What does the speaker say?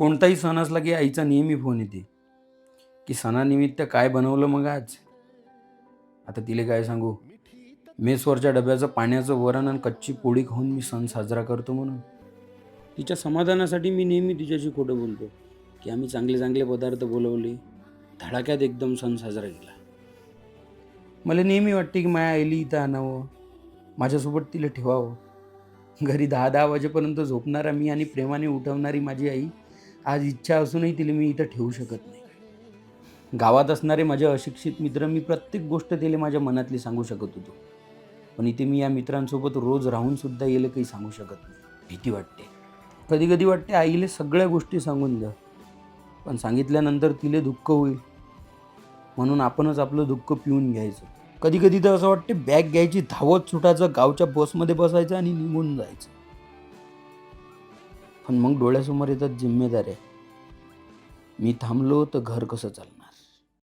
कोणताही सण असला की आईचा नेहमी फोन येते, की सणानिमित्त काय बनवलं मग आज? आता तिला काय सांगू? मेसवरच्या डब्याचं पाण्याचं वरण आणि कच्ची पोळी खाऊन मी सण साजरा करतो म्हणून. तिच्या समाधानासाठी मी नेहमी तिच्याशी खोटं बोलतो, की आम्ही चांगले-चांगले पदार्थ बोलवले. धडाक्यात एकदम सण साजरा केला. मला नेहमी वाटते, की माझ्या आईला इथं आणावं, माझ्यासोबत तिला ठेवावं. घरी 10-10 वाजेपर्यंत झोपणारा मी आणि प्रेमाने उठवणारी माझी आई, आज इच्छा असूनही तिला मी इथं ठेवू शकत नाही. गावात असणारे माझे अशिक्षित मित्र मी प्रत्येक गोष्ट तिला माझ्या मनातली सांगू शकत होतो. पण इथे मी या मित्रांसोबत रोज राहून सुद्धा याला काही सांगू शकत नाही. भीती वाटते. कधी-कधी वाटते आईला सगळ्या गोष्टी सांगून द्या. पण सांगितल्यानंतर तिला दुःख होईल. म्हणून आपणच आपलं दुःख पिऊन घ्यायचं. कधी-कधी तर असं वाटते बॅग घ्यायची, धावत सुटायचं, गावच्या बसमध्ये बसायचं आणि निघून जायचं. पण मग डोळ्यासमोर येतात जिम्मेदाऱ्या. मी थांबलो तर घर कसं चालणार?